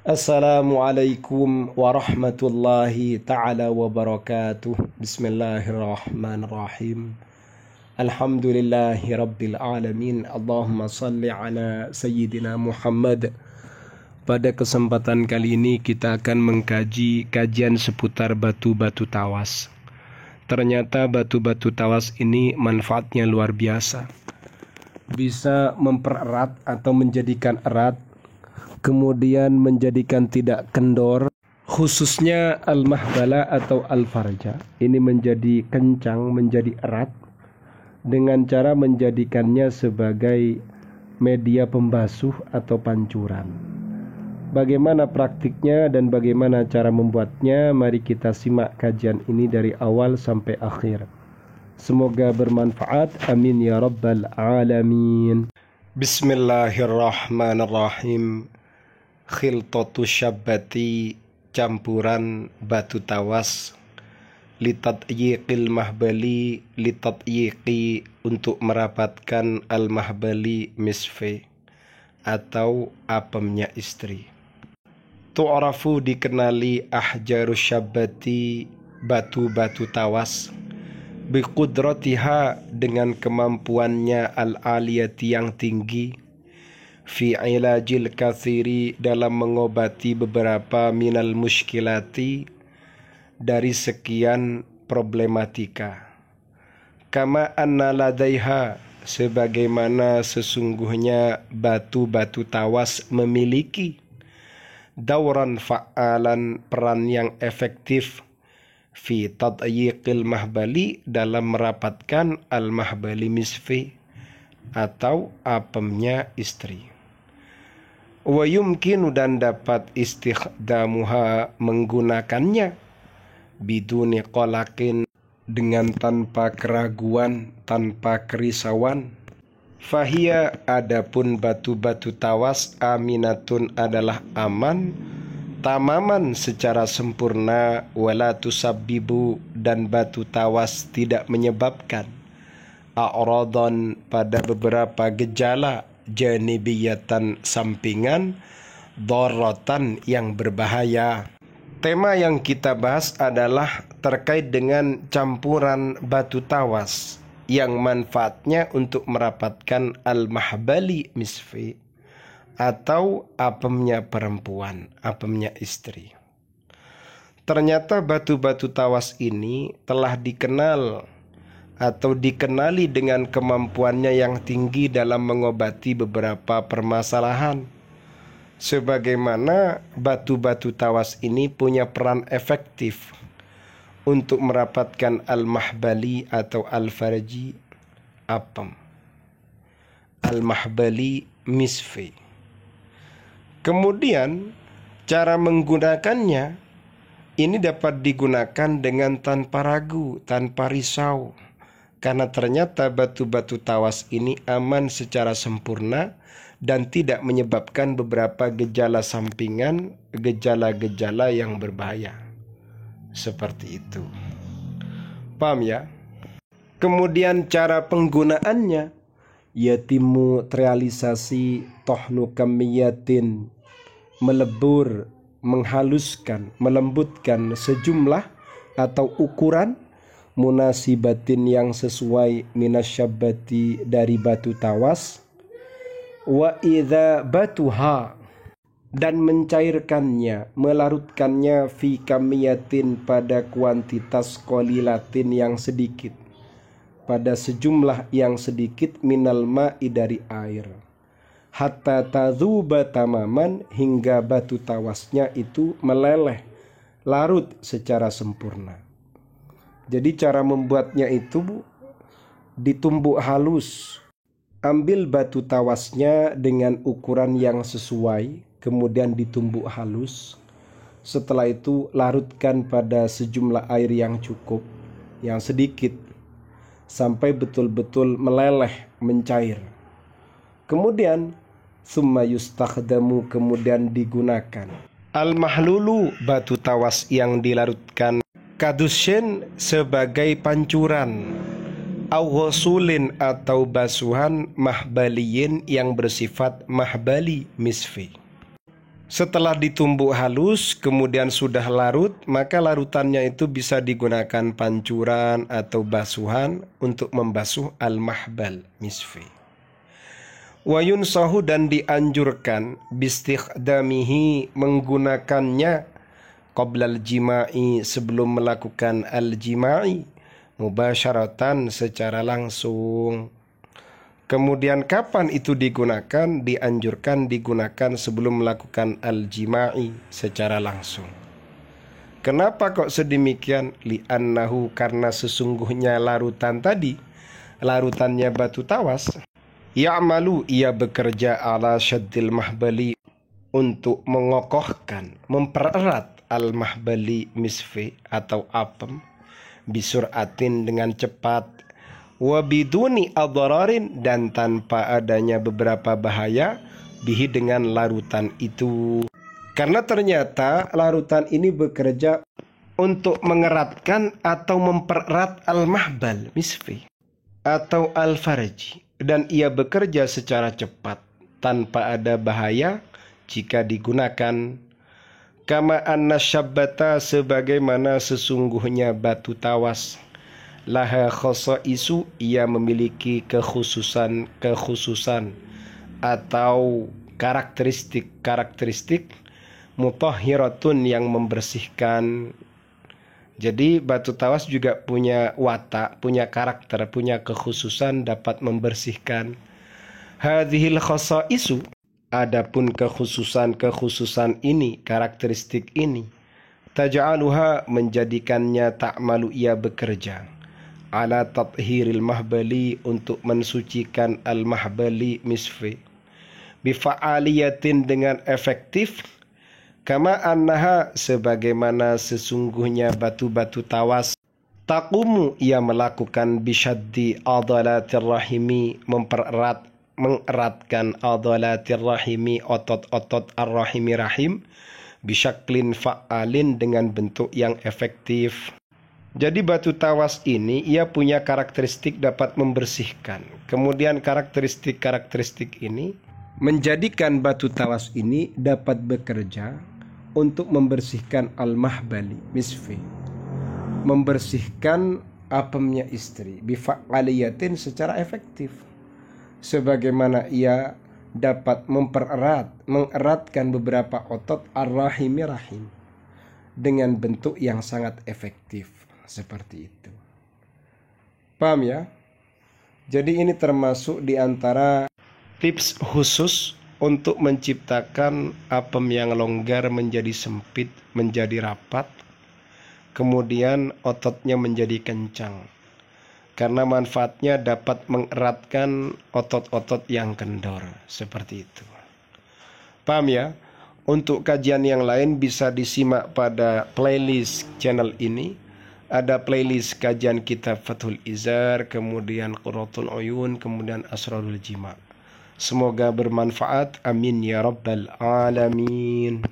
Assalamualaikum warahmatullahi ta'ala wabarakatuh. Bismillahirrahmanirrahim. Alhamdulillahi rabbil alamin. Allahumma salli ala Sayyidina Muhammad. Pada kesempatan kali ini kita akan mengkaji kajian seputar batu-batu tawas. Ternyata batu-batu tawas ini manfaatnya luar biasa. Bisa mempererat atau menjadikan erat, kemudian menjadikan tidak kendor, khususnya al-mahbala atau al-farja. Ini menjadi kencang, menjadi erat, dengan cara menjadikannya sebagai media pembasuh atau pancuran. Bagaimana praktiknya dan bagaimana cara membuatnya? Mari kita simak kajian ini dari awal sampai akhir. Semoga bermanfaat. Amin ya rabbal alamin. Bismillahirrahmanirrahim. Khiltatu syabbati, campuran batu tawas, litatyiqil mahbali, litatyiqi, untuk merapatkan al-mahbali misfi, atau apemnya istri. Tu'rafu, dikenali, ahjarus syabbati, batu-batu tawas, biqudratiha, dengan kemampuannya al-aliyati, yang tinggi, fi ilajil kathiri, dalam mengobati beberapa minal muskilati, dari sekian problematika. Kama anna ladaiha, sebagaimana sesungguhnya batu-batu tawas memiliki dauran fa'alan, peran yang efektif, fi tadyiqil mahbali, dalam merapatkan al-mahbali misfi, atau apemnya istri. Wa yumkinu, dan dapat istikhdamuha, menggunakannya, biduni qalakin, dengan tanpa keraguan, tanpa kerisauan. Fahia, adapun batu-batu tawas, aminatun, adalah aman, tamaman, secara sempurna, wala tusabbibu, dan batu tawas tidak menyebabkan a'radhan, pada beberapa gejala, janibiyatan, sampingan, dharratan, yang berbahaya. Tema yang kita bahas adalah terkait dengan campuran batu tawas yang manfaatnya untuk merapatkan al-mahbali misfi, atau apemnya perempuan, apemnya istri. Ternyata batu-batu tawas ini telah dikenal atau dikenali dengan kemampuannya yang tinggi dalam mengobati beberapa permasalahan. Sebagaimana batu-batu tawas ini punya peran efektif untuk merapatkan al-mahbali atau al-farji, apem, al-mahbali misfi. Kemudian cara menggunakannya ini dapat digunakan dengan tanpa ragu, tanpa risau. Karena ternyata batu-batu tawas ini aman secara sempurna dan tidak menyebabkan beberapa gejala sampingan, gejala-gejala yang berbahaya. Seperti itu. Paham ya? Kemudian cara penggunaannya, yatimu terrealisasi tohnu kamiyatin, melebur, menghaluskan, melembutkan sejumlah atau ukuran munasibatin, yang sesuai, minasyabbati, dari batu tawas, wa idza batuha, dan mencairkannya, melarutkannya, fi kamiyatin, pada kuantitas qalilatin, yang sedikit, pada sejumlah yang sedikit, minal ma'i, dari air, hatta tadzuba tamaman, hingga batu tawasnya itu meleleh, larut secara sempurna. Jadi cara membuatnya itu ditumbuk halus. Ambil batu tawasnya dengan ukuran yang sesuai, kemudian ditumbuk halus. Setelah itu larutkan pada sejumlah air yang cukup, yang sedikit, sampai betul-betul meleleh, mencair. Kemudian summa yustakhdamu, kemudian digunakan al-mahlulu, batu tawas yang dilarutkan, kadusyen, sebagai pancuran, au ghusulin, atau basuhan, mahbaliyin, yang bersifat mahbali misfi. Setelah ditumbuk halus, kemudian sudah larut, maka larutannya itu bisa digunakan pancuran atau basuhan untuk membasuh al-mahbal misfi. Wa yunsahu, dan dianjurkan bistikhdamihi, menggunakannya qablal jima'i, sebelum melakukan al-jima'i, mubasyaratan, secara langsung. Kemudian kapan itu digunakan? Dianjurkan digunakan sebelum melakukan al-jima'i secara langsung. Kenapa kok sedemikian? Li'annahu, karena sesungguhnya larutan tadi, larutannya batu tawas, ya'malu, ia bekerja ala syaddil mahbali, untuk mengokohkan, mempererat al-mahbali misfi atau apem, bisuratin, dengan cepat, wabiduni adhararin, dan tanpa adanya beberapa bahaya, bihi, dengan larutan itu. Karena ternyata larutan ini bekerja untuk mengeratkan atau mempererat al-mahbal misfi atau al-farji, dan ia bekerja secara cepat tanpa ada bahaya jika digunakan. Kama anna syabbata, sebagaimana sesungguhnya batu tawas, laha khasaisu, ia memiliki kekhususan atau karakteristik mutahhiratun, yang membersihkan. Jadi batu tawas juga punya watak, punya karakter, punya kekhususan, dapat membersihkan. Hadhil khasaisu, adapun kekhususan ini, karakteristik ini, taj'aluha, menjadikannya, ta'malu, ia bekerja, ala tathhiril mahbali, untuk mensucikan al-mahbali misfi, bifa'aliyatin, dengan efektif, kama annaha, sebagaimana sesungguhnya batu-batu tawas, taqumu, ia melakukan bisyaddi adalatir rahimi, mengeratkan adalatir rahimi, otot-otot ar-rahimi, rahim, bisyaklin fa'alin, dengan bentuk yang efektif. Jadi batu tawas ini ia punya karakteristik dapat membersihkan. Kemudian karakteristik ini menjadikan batu tawas ini dapat bekerja untuk membersihkan al-mahbali misfi, membersihkan apemnya istri, bifa'aliyatin, secara efektif. Sebagaimana ia dapat mengeratkan beberapa otot ar-rahimi, rahim, dengan bentuk yang sangat efektif. Seperti itu. Paham ya? Jadi ini termasuk di antara tips khusus untuk menciptakan apem yang longgar menjadi sempit, menjadi rapat, kemudian ototnya menjadi kencang. Karena manfaatnya dapat mengeratkan otot-otot yang kendor. Seperti itu. Paham ya? Untuk kajian yang lain bisa disimak pada playlist channel ini. Ada playlist kajian kitab Fathul Izar, kemudian Qurratul Uyun, kemudian Asrarul Jima'. Semoga bermanfaat. Amin ya rabbal alamin.